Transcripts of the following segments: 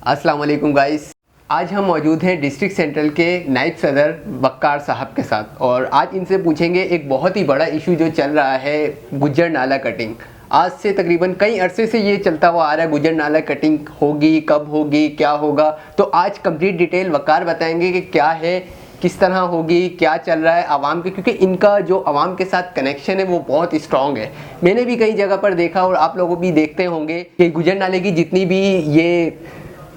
अस्सलाम वालेकुम गाइस। आज हम मौजूद हैं डिस्ट्रिक्ट सेंट्रल के नायब सदर वक़ार साहब के साथ और आज इनसे पूछेंगे एक बहुत ही बड़ा इशू जो चल रहा है गुज्जर नाला कटिंग। आज से तकरीबन कई अरसे से ये चलता हुआ आ रहा है, गुज्जर नाला कटिंग होगी, कब होगी, क्या होगा। तो आज कंप्लीट डिटेल वक़ार बताएंगे कि क्या है, किस तरह होगी, क्या चल रहा है आवाम के, क्योंकि इनका जो आवाम के साथ कनेक्शन है वो बहुत स्ट्रॉन्ग है। मैंने भी कई जगह पर देखा और आप लोगों भी देखते होंगे कि गुज्जर नाले की जितनी भी ये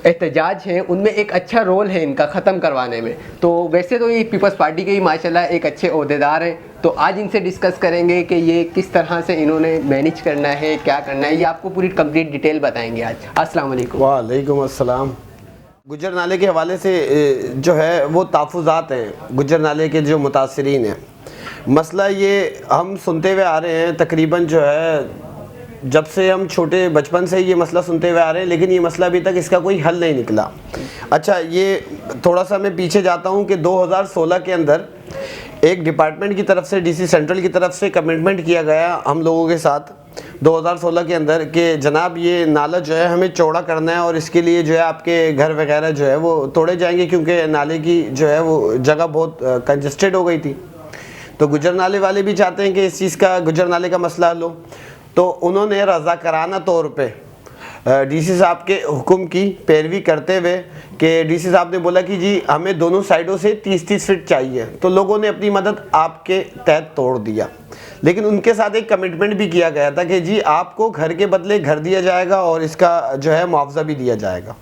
एहतजाज है उनमें एक अच्छा रोल है इनका ख़त्म करवाने में। तो वैसे तो ये पीपल्स पार्टी के ही माशाल्लाह एक अच्छे ओहदेदार हैं। तो आज इनसे डिस्कस करेंगे कि ये किस तरह से इन्होंने मैनेज करना है, क्या करना है, ये आपको पूरी कंप्लीट डिटेल बताएंगे आज। अस्सलाम वालेकुम। वालेकुम अस्सलाम। गुज्जर नाले के हवाले से जो है वो तहफ़्फ़ुज़ात हैं गुज्जर नाले के जो मुतासरीन हैं। मसला ये हम सुनते हुए आ रहे हैं, तकरीबन जो है जब से हम छोटे बचपन से ये मसला सुनते हुए आ रहे हैं, लेकिन ये मसला अभी तक इसका कोई हल नहीं निकला। अच्छा, ये थोड़ा सा मैं पीछे जाता हूँ कि 2016 के अंदर एक डिपार्टमेंट की तरफ से, डीसी सेंट्रल की तरफ से कमिटमेंट किया गया हम लोगों के साथ 2016 के अंदर कि जनाब ये नाला जो है हमें चौड़ा करना है और इसके लिए जो है आपके घर वगैरह जो है वो तोड़े जाएंगे, क्योंकि नाले की जो है वो जगह बहुत कंजस्टेड हो गई थी। तो गुज्जर नाले वाले भी चाहते हैं कि इस चीज़ का, गुज्जर नाले का मसला हल हो। तो उन्होंने रज़ाकाराना तौर पे डीसी साहब के हुक्म की पैरवी करते हुए कि डीसी साहब ने बोला कि जी हमें दोनों साइडों से 30-30 फीट चाहिए, तो लोगों ने अपनी मदद आपके तहत तोड़ दिया। लेकिन उनके साथ एक कमिटमेंट भी किया गया था कि जी आपको घर के बदले घर दिया जाएगा और इसका जो है मुआवजा भी दिया जाएगा।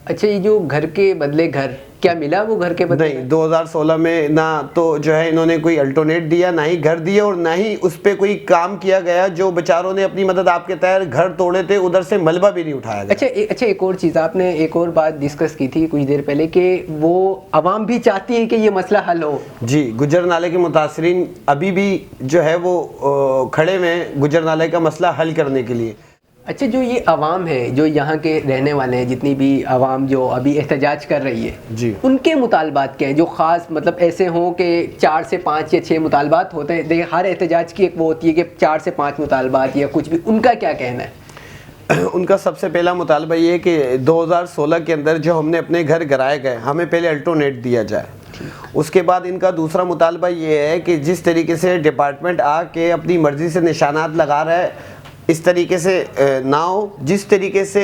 अच्छा, ये जो घर के बदले घर, क्या मिला वो घर के बदले? नहीं, 2016 में ना तो जो है इन्होंने कोई अल्टरनेट दिया, ना ही घर दिया और ना ही उस पर कोई काम किया गया। जो बेचारों ने अपनी मदद आपके तहत घर तोड़े थे, उधर से मलबा भी नहीं उठाया गया। अच्छा, एक और चीज़ आपने एक और बात डिस्कस की थी कुछ देर पहले कि वो आवाम भी चाहती है कि ये मसला हल हो। जी, गुज्जर नाले के मुतासरीन अभी भी जो है वो खड़े हुए हैं गुज्जर नाले का मसला हल करने के लिए। अच्छा, जो ये आवाम है, जो यहाँ के रहने वाले हैं, जितनी भी आवाम जो अभी एहतजाज कर रही है जी, उनके मुतालबात क्या हैं जो ख़ास मतलब ऐसे हों कि 4 से 5 या 6 मुतालबात होते हैं? देखिए, हर एहतजाज की एक वो होती है कि 4 से 5 मुतालबात या कुछ भी, उनका क्या कहना है? उनका सबसे पहला मुतालबा ये है कि 2016 के अंदर जो हमने अपने घर गिराए गए, हमें पहले अल्टरनेट दिया जाए। उसके बाद इनका दूसरा मुतालबा ये है कि जिस तरीके से डिपार्टमेंट आके अपनी मर्ज़ी से निशानात लगा रहा है, इस तरीके से ना हो। जिस तरीके से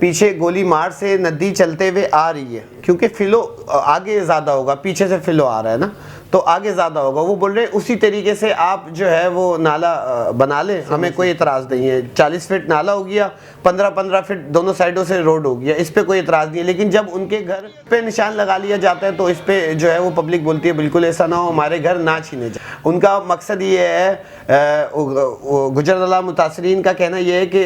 पीछे गोली मार से नदी चलते हुए आ रही है, क्योंकि फिलो आगे ज़्यादा होगा, पीछे से फिलो आ रहा है ना, तो आगे ज़्यादा होगा। वो बोल रहे हैं उसी तरीके से आप जो है वो नाला बना लें, हमें कोई इतराज़ नहीं है। 40 फीट नाला हो गया, 15-15 फीट दोनों साइडों से रोड हो गया, इस पर कोई इतराज़ नहीं है। लेकिन जब उनके घर पे निशान लगा लिया जाता है तो इस पर जो है वो पब्लिक बोलती है बिल्कुल ऐसा ना हो, हमारे घर ना छीने जाए। उनका मकसद ये है, गुज्जर नाला मुतासरीन का कहना यह है कि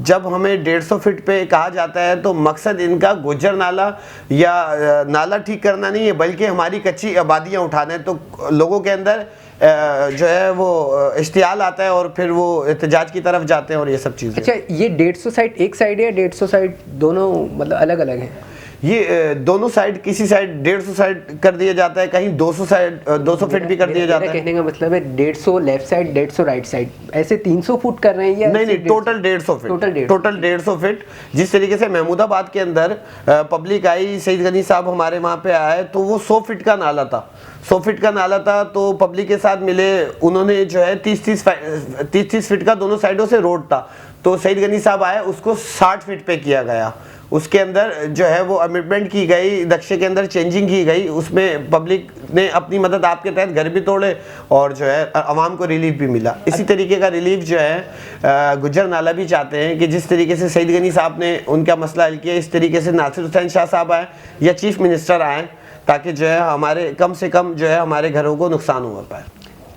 जब हमें 150 फीट पे कहा जाता है तो मकसद इनका गुज्जर नाला या नाला ठीक करना नहीं है, बल्कि हमारी कच्ची आबादियाँ उठाना है। तो लोगों के अंदर जो है वो इश्तियाल आता है और फिर वो एहतजाज की तरफ जाते हैं और ये सब चीज़ें। अच्छा, ये 150 साइड एक साइड है या 150 साइड दोनों मतलब अलग अलग है? ये दोनों साइड, किसी साइड 150 साइड कर दिया जाता है, कहीं 200 साइड 200 फीट भी कर दिया जाता है। कहने का मतलब है 150 लेफ्ट साइड, 150 राइट साइड, ऐसे 300 फुट कर रहे हैं या नहीं, टोटल 150 फीट, टोटल 150 फीट। जिस तरीके से महमूदाबाद के अंदर पब्लिक आई, सईद गनी साहब हमारे वहाँ पे आए तो वो 100 फीट का नाला था, 100 फीट का नाला था। तो पब्लिक के साथ मिले, उन्होंने जो है 30-30 फीट का दोनों साइडों से रोड था, तो सईद गनी साहब आए, उसको 60 फीट पे किया गया। उसके अंदर जो है वो अमेंडमेंट की गई, नक्शे के अंदर चेंजिंग की गई, उसमें पब्लिक ने अपनी मदद आपके तहत घर भी तोड़े और जो है आवाम को रिलीफ भी मिला। इसी तरीके का रिलीफ जो है गुज्जर नाला भी चाहते हैं कि जिस तरीके से सईद गनी साहब ने उनका मसला हल किया, इस तरीके से नासिर हुसैन शाह साहब आए या चीफ मिनिस्टर आए, ताकि जो है हमारे कम से कम जो है हमारे घरों को नुकसान हो पाए।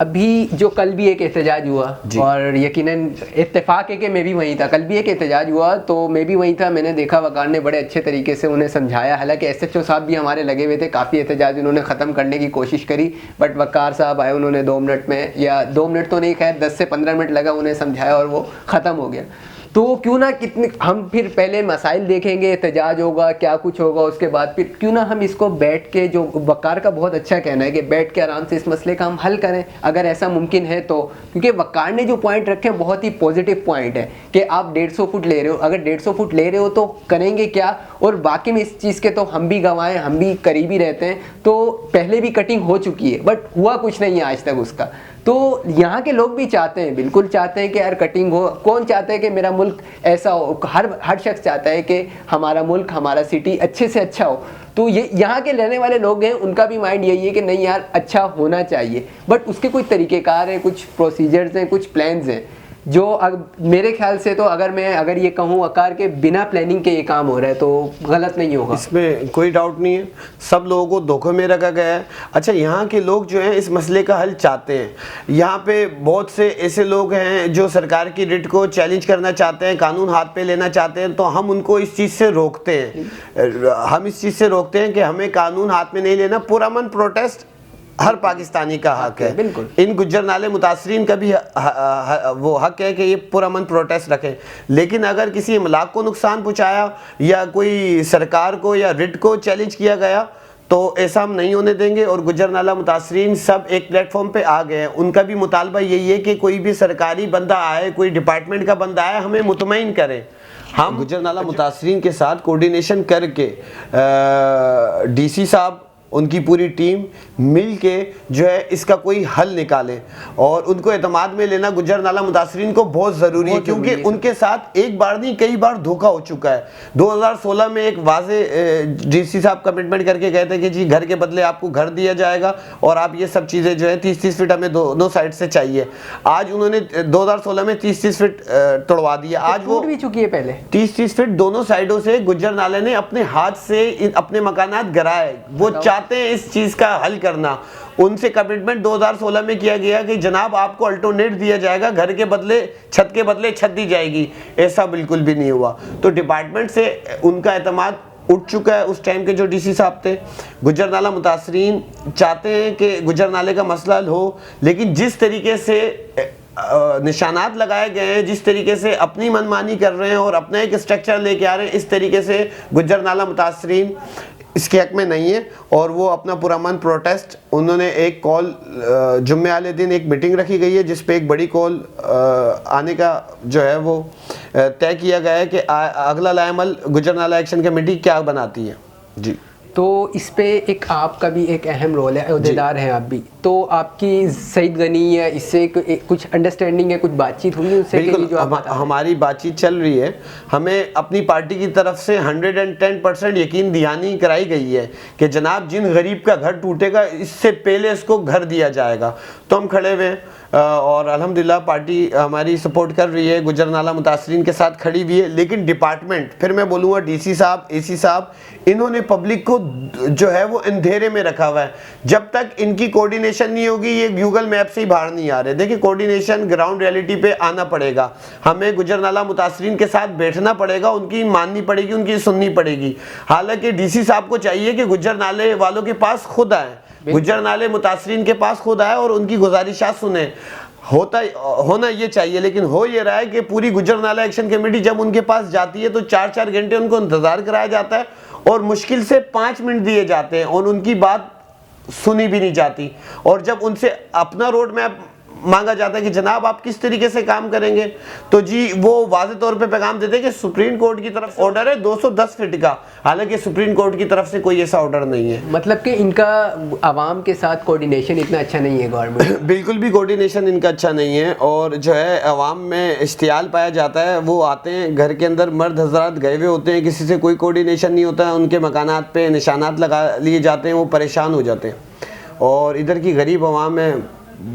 अभी जो कल भी एक एहतजाज हुआ और यकीनन इत्तेफाक है कि मैं भी वहीं था, कल भी एक एहतजाज हुआ तो मैं भी वहीं था। मैंने देखा वक़ार ने बड़े अच्छे तरीके से उन्हें समझाया, हालांकि SHO साहब भी हमारे लगे हुए थे, काफ़ी एहतजाज उन्होंने ख़त्म करने की कोशिश करी, बट वक़ार साहब आए, उन्होंने 2 मिनट में, या 2 मिनट तो नहीं, खैर 10 से 15 मिनट लगा, उन्हें समझाया और वो ख़त्म हो गया। तो क्यों ना कितने हम फिर पहले मसाइल देखेंगे, एहतजाज होगा, क्या कुछ होगा, उसके बाद फिर क्यों ना हम इसको बैठ के, जो वक़ार का बहुत अच्छा कहना है कि बैठ के आराम से इस मसले का हम हल करें अगर ऐसा मुमकिन है तो। क्योंकि वक़ार ने जो पॉइंट रखे हैं बहुत ही पॉजिटिव पॉइंट है कि आप 150 फुट ले रहे हो, अगर 150 फुट ले रहे हो तो करेंगे क्या, और बाकी में इस चीज़ के तो हम भी गवाएं, हम भी करीबी रहते हैं, तो पहले भी कटिंग हो चुकी है बट हुआ कुछ नहीं है आज तक उसका। तो यहाँ के लोग भी चाहते हैं, बिल्कुल चाहते हैं कि यार कटिंग हो। कौन चाहता है कि मेरा मुल्क ऐसा हो, हर शख्स चाहता है कि हमारा मुल्क, हमारा सिटी अच्छे से अच्छा हो। तो ये यहाँ के रहने वाले लोग हैं, उनका भी माइंड यही है कि नहीं यार अच्छा होना चाहिए, बट उसके कुछ तरीक़ेकार हैं, कुछ प्रोसीजर्स हैं, कुछ प्लान्स हैं जो मेरे ख्याल से तो अगर ये कहूँ वक़ार के बिना प्लानिंग के ये काम हो रहा है तो गलत नहीं होगा, इसमें कोई डाउट नहीं है। सब लोगों को धोखे में रखा गया है। अच्छा, यहाँ के लोग जो हैं इस मसले का हल चाहते हैं। यहाँ पे बहुत से ऐसे लोग हैं जो सरकार की रिट को चैलेंज करना चाहते हैं, कानून हाथ पे लेना चाहते हैं, तो हम उनको इस चीज़ से रोकते हैं। हम इस चीज़ से रोकते हैं कि हमें कानून हाथ में नहीं लेना। पुरअमन प्रोटेस्ट हर पाकिस्तानी का हक है। बिल्कुल। इन गुज्जर नाले मुतासरीन का भी वो हक है कि ये पुरअमन प्रोटेस्ट रखें, लेकिन अगर किसी इमलाक को नुकसान पहुंचाया या कोई सरकार को या रिट को चैलेंज किया गया तो ऐसा हम नहीं होने देंगे। और गुज्जर नाला मुतासरीन सब एक प्लेटफॉर्म पे आ गए हैं। उनका भी मुतालबा यही है कि कोई भी सरकारी बंदा आए, कोई डिपार्टमेंट का बंदा आए, हमें मुतमईन करें। हम गुज्जर नाला मुतासरीन के साथ कोऑर्डिनेशन करके DC साहब, उनकी पूरी टीम मिल के जो है इसका कोई हल निकाले, और उनको एतमाद में लेना गुज्जर नाला मुतासरीन को बहुत ज़रूरी है, क्योंकि उनके साथ एक बार नहीं कई बार धोखा हो चुका है। 2016 में एक वाजे DC साहब कमिटमेंट करके गए थे कि जी घर के बदले आपको घर दिया जाएगा और आप ये सब चीज़ें जो है 30-30 फीट हमें दोनों साइड से चाहिए। आज उन्होंने 2016 में 30-30 फीट तोड़वा दिया। आज वो भी चुकी है पहले 30-30 फीट दोनों साइडों से गुज्जर नाले ने अपने हाथ से अपने मकानात गिराए। वो चाहते हैं इस चीज का हल करना। उनसे कमिटमेंट 2016 में किया गया कि जनाब आपको अल्टरनेट दिया जाएगा, घर के बदले छत के बदले छत दी जाएगी। ऐसा बिल्कुल भी नहीं हुआ। तो डिपार्टमेंट से उनका एतमाद उठ चुका है। उस टाइम के जो DC साहब थे, गुज्जर नाला मुतासरीन चाहते हैं कि गुज्जर नाले का मसला हल हो, लेकिन जिस तरीके से निशानात लगाए गए हैं, जिस तरीके से अपनी मनमानी कर रहे हैं और अपना एक स्ट्रक्चर लेके आ रहे हैं, इस तरीके से गुज्जर नाला मुतासरीन इसके हक में नहीं है। और वो अपना पुरअमन प्रोटेस्ट, उन्होंने एक कॉल जुम्मे वाले दिन एक मीटिंग रखी गई है जिस पे एक बड़ी कॉल आने का जो है वो तय किया गया है कि अगला लाएमल गुज्जर नाला एक्शन कमेटी क्या बनाती है। जी, तो इस पे एक आपका भी एक अहम रोल है, अहदेदार हैं आप भी, तो आपकी सईद गनी या इससे कुछ अंडरस्टैंडिंग है, कुछ बातचीत हुई है उससे? बिल्कुल, जो हमारी बातचीत चल रही है। हमें अपनी पार्टी की तरफ से 110% यकीन दहानी कराई गई है कि जनाब जिन गरीब का घर टूटेगा इससे पहले इसको घर दिया जाएगा। तो हम खड़े हुए हैं और अल्हम्दुलिल्लाह पार्टी हमारी सपोर्ट कर रही है, गुज्जर नाला मुतासरीन के साथ खड़ी हुई है। लेकिन डिपार्टमेंट, फिर मैं बोलूँगा DC साहब, AC साहब, इन्होंने पब्लिक को जो है वो अंधेरे में रखा हुआ है। जब तक इनकी कोऑर्डिनेशन नहीं होगी ये गूगल मैप से ही बाहर नहीं आ रहे। देखिए, कोऑर्डिनेशन ग्राउंड रियलिटी पे आना पड़ेगा। हमें गुज्जर नाला मुतासरीन के साथ बैठना पड़ेगा, उनकी माननी पड़ेगी, उनकी सुननी पड़ेगी। हालांकि DC साहब को चाहिए कि गुज्जर नाले वालों के पास खुद आए, गुज्जर नाले मुतासरीन के पास खुद आए और उनकी गुजारिशात सुने। होना ये चाहिए, लेकिन हो ये रहा है कि पूरी गुज्जर नाला एक्शन कमेटी जब उनके पास जाती है तो 4-4 घंटे उनको इंतजार कराया जाता है और मुश्किल से 5 मिनट दिए जाते हैं और उनकी बात सुनी भी नहीं जाती। और जब उनसे अपना रोड मैप मांगा जाता है कि जनाब आप किस तरीके से काम करेंगे, तो जी वो वाज़े तौर पे पैगाम देते हैं कि सुप्रीम कोर्ट की तरफ से ऑर्डर है 210 फीट का। हालांकि सुप्रीम कोर्ट की तरफ से कोई ऐसा ऑर्डर नहीं है। मतलब कि इनका आवाम के साथ कोऑर्डिनेशन इतना अच्छा नहीं है गवर्नमेंट बिल्कुल भी कोऑर्डिनेशन इनका अच्छा नहीं है। और जो है आवाम में इश्तियाल पाया जाता है, वो आते हैं घर के अंदर, मर्द हजरात गए हुए होते हैं, किसी से कोई कोऑर्डिनेशन नहीं होता है, उनके मकानात पे निशानात लगा लिए जाते हैं, वो परेशान हो जाते हैं। और इधर की गरीब आवाम में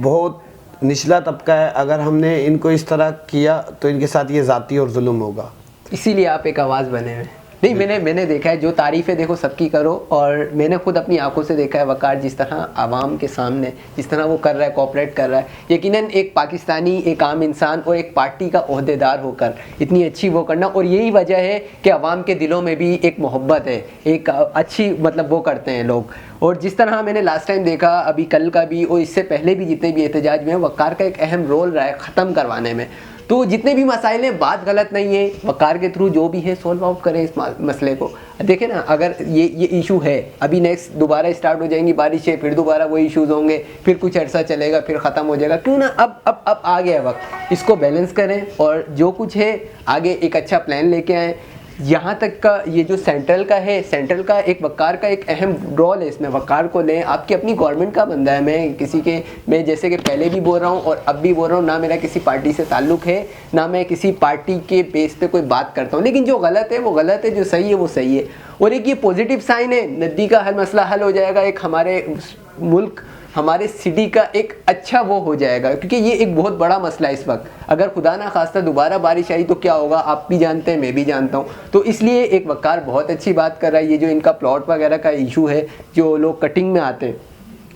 बहुत निचला तबका है। अगर हमने इनको इस तरह किया तो इनके साथ ये ज़ाती और जुल्म होगा। इसीलिए आप एक आवाज़ बने हुए। नहीं, मैंने देखा है, जो तारीफ़ें देखो सबकी करो, और मैंने खुद अपनी आंखों से देखा है वक़ार जिस तरह आवाम के सामने जिस तरह वो कर रहा है, कोऑपरेट कर रहा है। यकीनन एक पाकिस्तानी, एक आम इंसान और एक पार्टी का ओहदेदार होकर इतनी अच्छी वो करना, और यही वजह है कि आवाम के दिलों में भी एक मोहब्बत है, एक अच्छी मतलब वो करते हैं लोग। और जिस तरह मैंने लास्ट टाइम देखा, अभी कल का भी और इससे पहले भी जितने भी एहतजाज में वक़ार का एक अहम रोल रहा है ख़त्म करवाने में। तो जितने भी मसाइल हैं, बात गलत नहीं है, वकार के थ्रू जो भी है सॉल्व आउट करें इस मसले को। देखें ना, अगर ये इशू है, अभी नेक्स्ट दोबारा स्टार्ट हो जाएंगी बारिशें, फिर दोबारा वो इश्यूज होंगे, फिर कुछ अरसा चलेगा, फिर ख़त्म हो जाएगा। क्यों ना अब आ गया वक्त, इसको बैलेंस करें और जो कुछ है आगे एक अच्छा प्लान लेके आएँ। यहाँ तक का ये जो सेंट्रल का है, सेंट्रल का एक वकार का एक अहम रोल है इसमें, वकार को लें, आपकी अपनी गवर्नमेंट का बंदा है। मैं जैसे कि पहले भी बोल रहा हूँ और अब भी बोल रहा हूँ, ना मेरा किसी पार्टी से ताल्लुक़ है, ना मैं किसी पार्टी के बेस पे कोई बात करता हूँ, लेकिन जो गलत है वो गलत है, जो सही है वो सही है। और एक ये पॉजिटिव साइन है, नदी का मसला हल हो जाएगा, एक हमारे मुल्क, हमारे सिटी का एक अच्छा वो हो जाएगा, क्योंकि ये एक बहुत बड़ा मसला है इस वक्त। अगर खुदा ना खास्ता दोबारा बारिश आई तो क्या होगा, आप भी जानते हैं, मैं भी जानता हूँ। तो इसलिए एक वकार बहुत अच्छी बात कर रहा है। ये जो इनका प्लॉट वगैरह का इशू है, जो लोग कटिंग में आते हैं,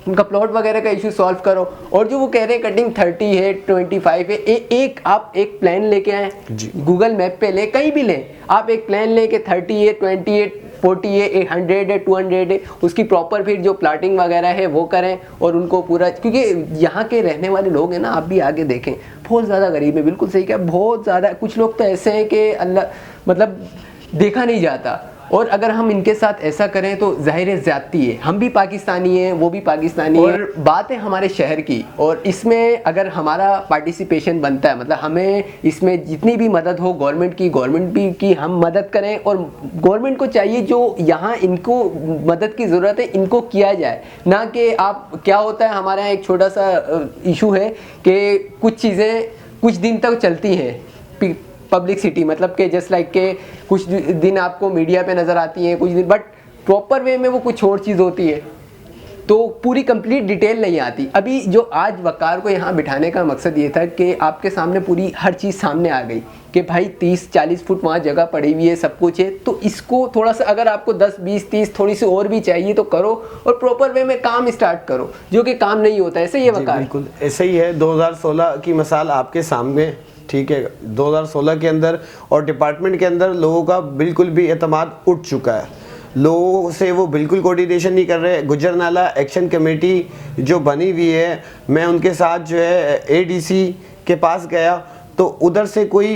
उनका प्लॉट वगैरह का इशू सॉल्व करो। और जो वो कह रहे हैं कटिंग 30 है, 25 है, आप एक प्लान लेके आए, गूगल मैप पे ले, कहीं भी लें, आप एक प्लान लें कि 30 है, 20 है, 40 है, 100 है, 200 है, उसकी प्रॉपर फिर जो प्लाटिंग वगैरह है वो करें और उनको पूरा, क्योंकि यहाँ के रहने वाले लोग हैं ना, आप भी आगे देखें, बहुत ज़्यादा गरीब है। बिल्कुल सही, क्या बहुत ज़्यादा, कुछ लोग तो ऐसे हैं कि अल्लाह मतलब देखा नहीं जाता। और अगर हम इनके साथ ऐसा करें तो ज़ाहिर है ज़्यादती है, हम भी पाकिस्तानी हैं, वो भी पाकिस्तानी है। और बात है हमारे शहर की, और इसमें अगर हमारा पार्टिसिपेशन बनता है, मतलब हमें इसमें जितनी भी मदद हो गवर्नमेंट भी की हम मदद करें, और गवर्नमेंट को चाहिए जो यहाँ इनको मदद की ज़रूरत है इनको किया जाए, ना कि आप, क्या होता है हमारे यहाँ एक छोटा सा इशू है कि कुछ चीज़ें कुछ दिन तक चलती हैं पब्लिसिटी, मतलब कि जस्ट लाइक के कुछ दिन आपको मीडिया पे नज़र आती हैं कुछ दिन, बट प्रॉपर वे में वो कुछ और चीज़ होती है, तो पूरी कंप्लीट डिटेल नहीं आती। अभी जो आज वकार को यहाँ बिठाने का मकसद ये था कि आपके सामने पूरी हर चीज़ सामने आ गई कि भाई 30-40 फुट वहाँ जगह पड़ी हुई है, सब कुछ है, तो इसको थोड़ा सा, अगर आपको 10-20-30 थोड़ी सी और भी चाहिए तो करो, और प्रॉपर वे में काम स्टार्ट करो, जो कि काम नहीं होता। ऐसे ही है वकार, बिल्कुल ऐसे ही है। 2016 की मिसाल आपके सामने, ठीक है, 2016 के अंदर और डिपार्टमेंट के अंदर लोगों का बिल्कुल भी एतमाद उठ चुका है, लोगों से वो बिल्कुल कोऑर्डिनेशन नहीं कर रहे। गुजरनाला एक्शन कमेटी जो बनी हुई है, मैं उनके साथ जो है एडीसी के पास गया तो उधर से कोई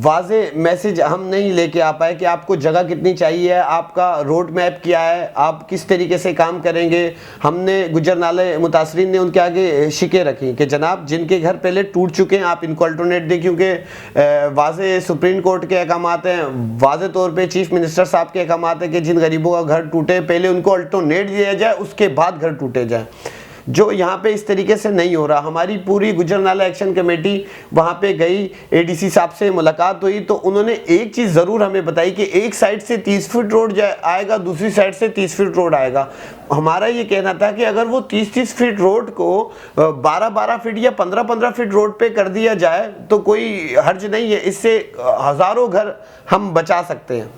वाज़े मैसेज हम नहीं लेके आ पाए कि आपको जगह कितनी चाहिए, आपका रोड मैप क्या है, आप किस तरीके से काम करेंगे। हमने गुजरनाले मुतासरीन ने उनके आगे शिके रखी कि जनाब जिनके घर पहले टूट चुके हैं आप इनको अल्टरनेट दें, क्योंकि वाज़े सुप्रीम कोर्ट के अहकामात हैं, वाज़े तौर पे चीफ मिनिस्टर साहब के अहकामात हैं कि जिन गरीबों का घर टूटे पहले उनको अल्टरनेट दिया जाए, उसके बाद घर टूटे जाए, जो यहाँ पे इस तरीके से नहीं हो रहा। हमारी पूरी गुजरनाला एक्शन कमेटी वहाँ पे गई, एडीसी साहब से मुलाकात हुई, तो उन्होंने एक चीज़ ज़रूर हमें बताई कि एक साइड से 30 फीट रोड आएगा, दूसरी साइड से 30 फीट रोड आएगा। हमारा ये कहना था कि अगर वो 30-30 फीट रोड को 12-12 फीट या 15-15 फीट रोड पे कर दिया जाए तो कोई हर्ज नहीं है, इससे हज़ारों घर हम बचा सकते हैं।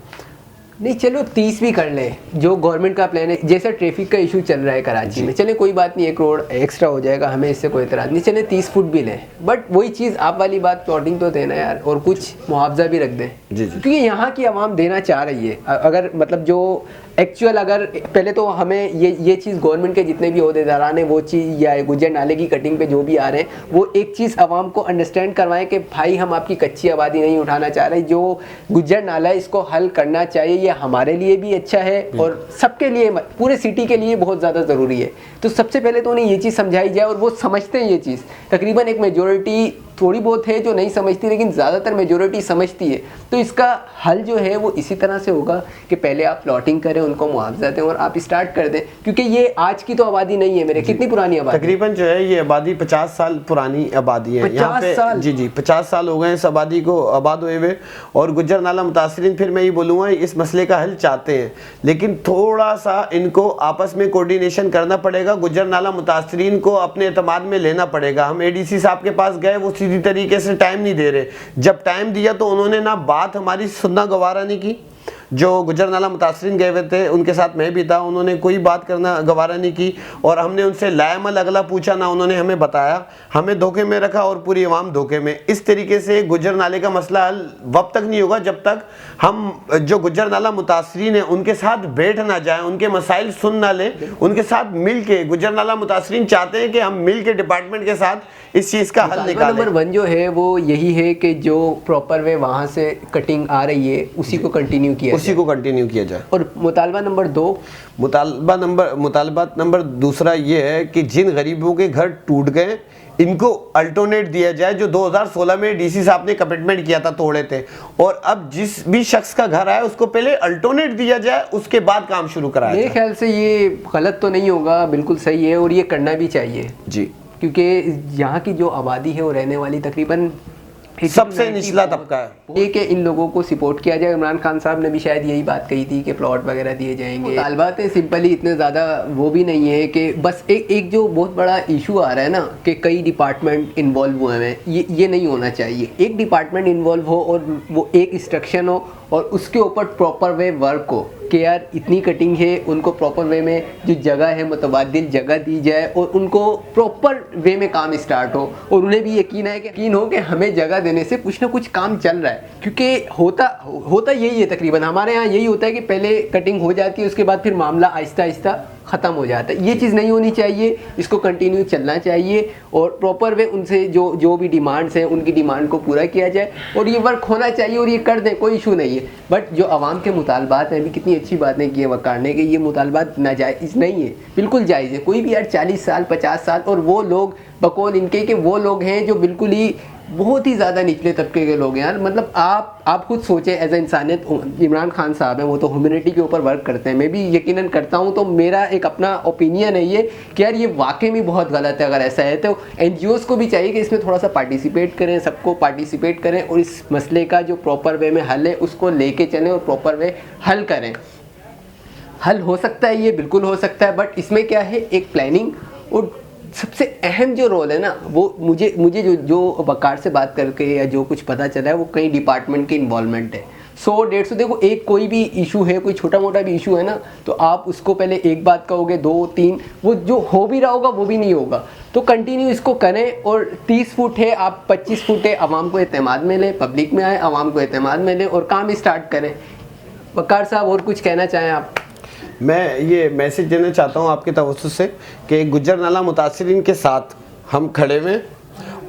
नहीं, चलो 30 भी कर ले, जो गवर्नमेंट का प्लान है। जैसे ट्रैफिक का इशू चल रहा है कराची में, चले कोई बात नहीं, 1 करोड़ एक्स्ट्रा हो जाएगा, हमें इससे कोई इतराज़ नहीं, चले 30 फुट भी लें, बट वही चीज़ आप वाली बात, प्लॉटिंग तो देना यार, और कुछ मुआवजा भी रख दें, क्योंकि यहाँ की आवाम देना चाह रही है। अगर मतलब जो एक्चुअल, अगर पहले तो हमें ये चीज़ गवर्नमेंट के जितने भी ओहदेदारान हैं वो चीज़, या गुजर नाले की कटिंग पे जो भी आ रहे हैं, वो एक चीज़ आवाम को अंडरस्टैंड करवाएं कि भाई हम आपकी कच्ची आबादी नहीं उठाना चाह रहे, जो गुजर नाला है इसको हल करना चाहिए, ये हमारे लिए भी अच्छा है और सबके लिए, पूरे सिटी के लिए बहुत ज़्यादा ज़रूरी है। तो सबसे पहले तो उन्हें ये चीज़ समझाई जाए, और वो समझते हैं ये चीज़। तकरीबन एक मेजॉरिटी थोड़ी बहुत है जो नहीं समझती, लेकिन ज़्यादातर मेजॉरिटी समझती है। तो इसका हल जो है वो इसी तरह से होगा कि पहले आप प्लॉटिंग करें, उनको मुआवजा दें और आप स्टार्ट कर दें, क्योंकि ये आज की तो आबादी नहीं है मेरे। कितनी पुरानी आबादी? तकरीबन जो है ये आबादी 50 साल पुरानी आबादी है यहाँ पे। 50 साल? जी 50 साल हो गए इस आबादी को आबाद हुए हुए। और गुजरनाला मुतासरीन, फिर मैं ये बोलूँगा, इस मसले का हल चाहते हैं, लेकिन थोड़ा सा इनको आपस में कोऑर्डिनेशन करना पड़ेगा। गुजरनाला मुतासरीन को अपने एतमाद में लेना पड़ेगा। हम एडीसी साहब के पास गए, वो सीधी तरीके से टाइम नहीं दे रहे। जब टाइम दिया तो उन्होंने ना बात हमारी सुनना गवारा नहीं की, जो गुजर नाला मुतासरीन गए हुए थे उनके साथ मैं भी था, उन्होंने कोई बात करना गवारा नहीं की और हमने उनसे लाएमल अगला पूछा ना उन्होंने हमें बताया, हमें धोखे में रखा और पूरी आवाम धोखे में। इस तरीके से गुजर नाले का मसला हल वक्त तक नहीं होगा जब तक हम जो गुजर नाला मुतासरीन है उनके साथ बैठ ना जाए, उनके मसाइल सुन ना ले, उनके साथ मिल के। गुजर नाला मुतासरीन चाहते हैं कि हम मिल के डिपार्टमेंट के साथ इस चीज़ का हल निकालें। नंबर 1 जो है वो यही है कि जो प्रॉपर वे वहाँ से कटिंग आ रही है उसी को कंटिन्यू किया जाए। और मुतालबा नंबर 2, मुतालबा नंबर दूसरा ये है कि जिन गरीबों के घर टूट गए इनको अल्टरनेट दिया जाए, जो 2016 में डीसी साहब ने कमिटमेंट किया था, तोड़े थे, और अब जिस भी शख्स का घर आया उसको पहले अल्टरनेट दिया जाए, उसके बाद काम शुरू कराया जाए। मेरे ख्याल से ये गलत तो नहीं होगा, बिल्कुल सही है और ये करना भी चाहिए जी, क्योंकि यहाँ की जो आबादी है वो रहने वाली तकरीबन सबसे निचला तबका है। ये कि इन लोगों को सपोर्ट किया जाए। इमरान खान साहब ने भी शायद यही बात कही थी कि प्लॉट वगैरह दिए जाएंगे। तालबात है सिंपली, इतने ज़्यादा वो भी नहीं है कि बस एक जो बहुत बड़ा इशू आ रहा है ना कि कई डिपार्टमेंट इन्वॉल्व हुए हैं, ये नहीं होना चाहिए। एक डिपार्टमेंट इन्वॉल्व हो और वो एक इंस्ट्रक्शन हो और उसके ऊपर प्रॉपर वे वर्क हो कि यार इतनी कटिंग है, उनको प्रॉपर वे में जो जगह है मुतबादिल जगह दी जाए और उनको प्रॉपर वे में काम स्टार्ट हो और उन्हें भी यकीन हो कि हमें जगह देने से कुछ ना कुछ काम चल रहा है। क्योंकि होता यही है तकरीबन, हमारे यहाँ यही होता है कि पहले कटिंग हो जाती है, उसके बाद फिर मामला आहिस्ता आहिस्ता ख़त्म हो जाता है। ये चीज़ नहीं होनी चाहिए, इसको कंटिन्यू चलना चाहिए और प्रॉपर वे उनसे जो भी डिमांड्स हैं उनकी डिमांड को पूरा किया जाए और ये वर्क होना चाहिए और ये कर दें, कोई इशू नहीं है। बट जो आवाम के मुतालबात हैं, अभी कितनी अच्छी बातें की है वकार ने कि ये मुतालबात नाजायज़ नहीं है, बिल्कुल जायज़ है। कोई भी यार 40 साल 50 साल, और वो लोग बकौल इनके कि वो लोग हैं जो बिल्कुल ही बहुत ही ज़्यादा निचले तबके के लोग हैं यार। मतलब आप खुद सोचें, एज ए इंसानियत, इमरान खान साहब हैं, वो तो ह्यूमैनिटी के ऊपर वर्क करते हैं, मैं भी यकीनन करता हूँ। तो मेरा एक अपना ओपिनियन है ये कि यार ये वाकई में बहुत गलत है। अगर ऐसा है तो NGOs को भी चाहिए कि इसमें थोड़ा सा पार्टिसिपेट करें, सबको पार्टिसिपेट करें और इस मसले का जो प्रॉपर वे में हल है उसको लेके चलें और प्रॉपर वे हल करें। हल हो सकता है, ये बिल्कुल हो सकता है, बट इसमें क्या है, एक प्लानिंग और सबसे अहम जो रोल है ना, वो मुझे जो वकार से बात करके या जो कुछ पता चला है वो कई डिपार्टमेंट की इन्वॉल्वमेंट है। 100-150, देखो एक कोई भी इशू है, कोई छोटा मोटा भी इशू है ना, तो आप उसको पहले एक बात कहोगे, 2-3, वो जो हो भी रहा होगा वो भी नहीं होगा। तो कंटिन्यू इसको करें और 30 फुट है, आप 25 फुट है, आवाम को एतमाद में लें, पब्लिक में आए, आवाम को एतमाद में लें और काम स्टार्ट करें। वकार साहब और कुछ कहना चाहें आप? मैं ये मैसेज देना चाहता हूँ आपके तवज्जुह से कि गुजर नाला मुतासरीन के साथ हम खड़े हुए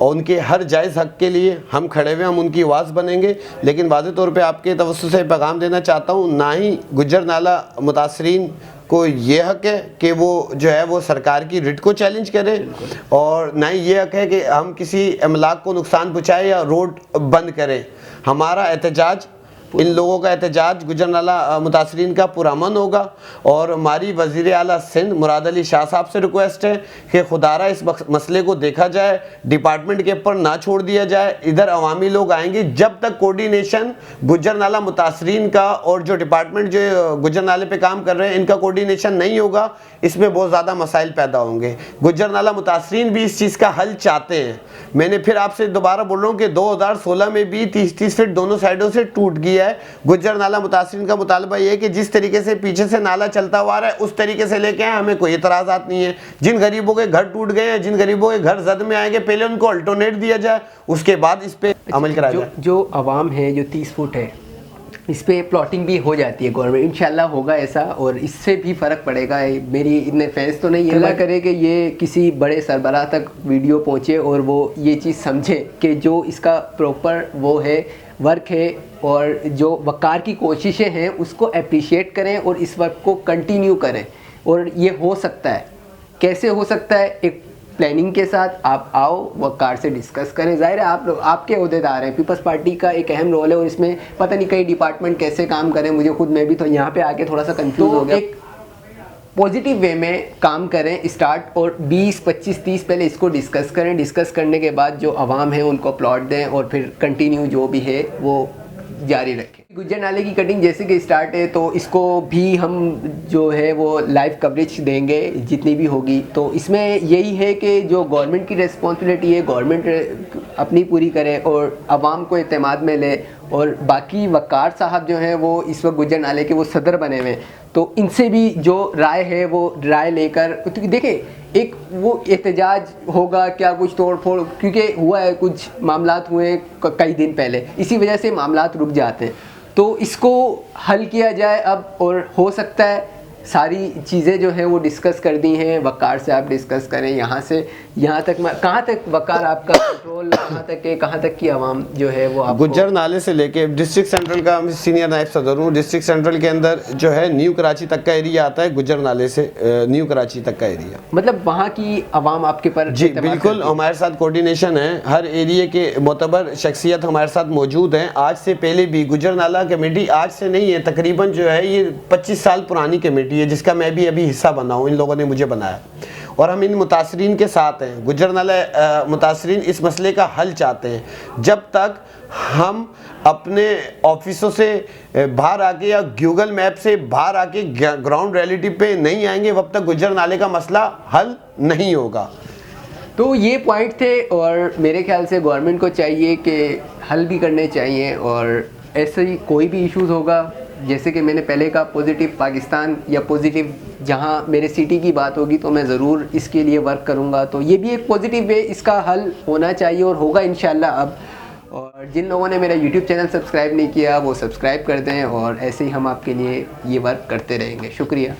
और उनके हर जायज़ हक़ के लिए हम खड़े हुए, हम उनकी आवाज़ बनेंगे। लेकिन वाज़ेह तौर पे आपके तवज्जुह से पैगाम देना चाहता हूँ, ना ही गुजर नाला मुतासरीन को ये हक़ है कि वो जो है वो सरकार की रिट को चैलेंज करें और ना ही ये हक़ है कि हम किसी अमलाक को नुकसान पहुँचाएँ या रोड बंद करें। हमारा एहतजाज, इन लोगों का एहतजाज गुजर नाला मुतासरीन का पुरअमन होगा और हमारी वज़ीर आला सिंध मुराद अली शाह साहब से रिक्वेस्ट है कि खुदारा इस मसले को देखा जाए, डिपार्टमेंट के ऊपर ना छोड़ दिया जाए। इधर अवामी लोग आएंगे, जब तक कोऑर्डिनेशन गुजर नाला मुतासरीन का और जो डिपार्टमेंट जो गुजर नाले पे काम कर रहे हैं इनका कोऑर्डिनेशन नहीं होगा, इसमें बहुत ज़्यादा मसाइल पैदा होंगे। गुजर नाला मुतासरीन भी इस चीज़ का हल चाहते हैं। मैंने फिर आपसे दोबारा बोल रहा हूँ कि 2016 में भी 30-30 फीट दोनों साइडों से टूट गया है। गुजर नाला मुतासरीन का मुतालबा ये है कि जिस तरीके से पीछे से नाला चलता हुआ रहा है उस तरीके से लेके आए, हमें कोई एतराज़ात नहीं है। जिन गरीबों के घर टूट गए हैं, जिन गरीबों के घर जद में आएंगे, पहले उनको अल्टरनेट दिया जाए, उसके बाद इस पर अमल कराया जाए। जो आवाम है, जो 30 फुट है, इस पर प्लॉटिंग भी हो जाती है गवर्नमेंट, इंशाल्लाह होगा ऐसा और इससे भी फ़र्क पड़ेगा। मेरी इतने फैंस तो नहीं है, अल्लाह करे कि ये किसी बड़े सरबराह तक वीडियो पहुँचे और वो ये चीज़ समझे कि जो इसका प्रॉपर वो है वर्क है और जो वकार की कोशिशें हैं उसको अप्रिशिएट करें और इस वर्क को कंटिन्यू करें। और ये हो सकता है, कैसे हो सकता है? एक प्लानिंग के साथ आप आओ, वकार से डिस्कस करें। जाहिर है आप लोग, आपके ओहदेदार हैं, पीपल्स पार्टी का एक अहम रोल है और इसमें पता नहीं कई डिपार्टमेंट कैसे काम करें, मुझे खुद, मैं भी तो यहाँ पे आके थोड़ा सा कंफ्यूज हो गया। एक पॉजिटिव वे में काम करें स्टार्ट और 20, 25, 30 पहले इसको डिस्कस करें। डिस्कस करने के बाद जो आवाम है उनको प्लॉट दें और फिर कंटिन्यू जो भी है वो जारी रखें। गुज्जर नाले की कटिंग जैसे कि स्टार्ट है तो इसको भी हम जो है वो लाइव कवरेज देंगे जितनी भी होगी। तो इसमें यही है कि जो गवर्नमेंट की रिस्पॉन्सिबिलिटी है गवर्नमेंट अपनी पूरी करे और आवाम को एतमाद में ले और बाकी वक़ार साहब जो हैं वो इस वक्त गुज्जर नाले के वो सदर बने हुए हैं, तो इनसे भी जो राय है वो राय लेकर, क्योंकि देखिए एक वो एहतजाज होगा क्या कुछ तोड़ फोड़, क्योंकि हुआ है कुछ मामलात हुए कई दिन पहले, इसी वजह से मामलात रुक जाते हैं। तो इसको हल किया जाए अब, और हो सकता है सारी चीज़ें जो हैं वो डिस्कस कर दी हैं, वक़ार से आप डिस्कस करें, यहाँ से यहाँ तक कहाँ तक वक़ार आपका कंट्रोल, कहाँ तक की आवाम जो है वो आपको... गुज्जर नाले से लेके डिस्ट्रिक्ट सेंट्रल का मैं सीनियर नायब सदर हूँ। डिस्ट्रिक्ट सेंट्रल के अंदर जो है न्यू कराची तक का एरिया आता है, गुज्जर नाले से न्यू कराची तक का एरिया, मतलब वहाँ की आवाम आपके पर... जी बिल्कुल, हमारे साथ कोऑर्डिनेशन है, हर एरिया के मोतबर शख्सियत हमारे साथ मौजूद हैं। आज से पहले भी गुज्जर नाला कमेटी आज से नहीं है, तकरीबन जो है ये 25 साल पुरानी कमेटी है, जिसका मैं भी अभी हिस्सा बना हूँ, इन लोगों ने मुझे बनाया, और हम इन मुतासरीन के साथ हैं। गुज्जर नाला मुतासरीन इस मसले का हल चाहते हैं। जब तक हम अपने ऑफिसों से बाहर आके या गूगल मैप से बाहर आके ग्राउंड रियलिटी पे नहीं आएंगे, वब तक गुज्जर नाले का मसला हल नहीं होगा। तो ये पॉइंट थे, और मेरे ख्याल से गवर्नमेंट को चाहिए कि हल भी करने चाहिए, और ऐसे ही कोई भी इश्यूज़ होगा, जैसे कि मैंने पहले कहा पॉजिटिव पाकिस्तान या पॉजिटिव जहां मेरे सिटी की बात होगी तो मैं ज़रूर इसके लिए वर्क करूंगा। तो ये भी एक पॉजिटिव वे इसका हल होना चाहिए और होगा इंशाल्लाह अब। और जिन लोगों ने मेरा यूट्यूब चैनल सब्सक्राइब नहीं किया वो सब्सक्राइब कर दें, और ऐसे ही हम आपके लिए ये वर्क करते रहेंगे। शुक्रिया।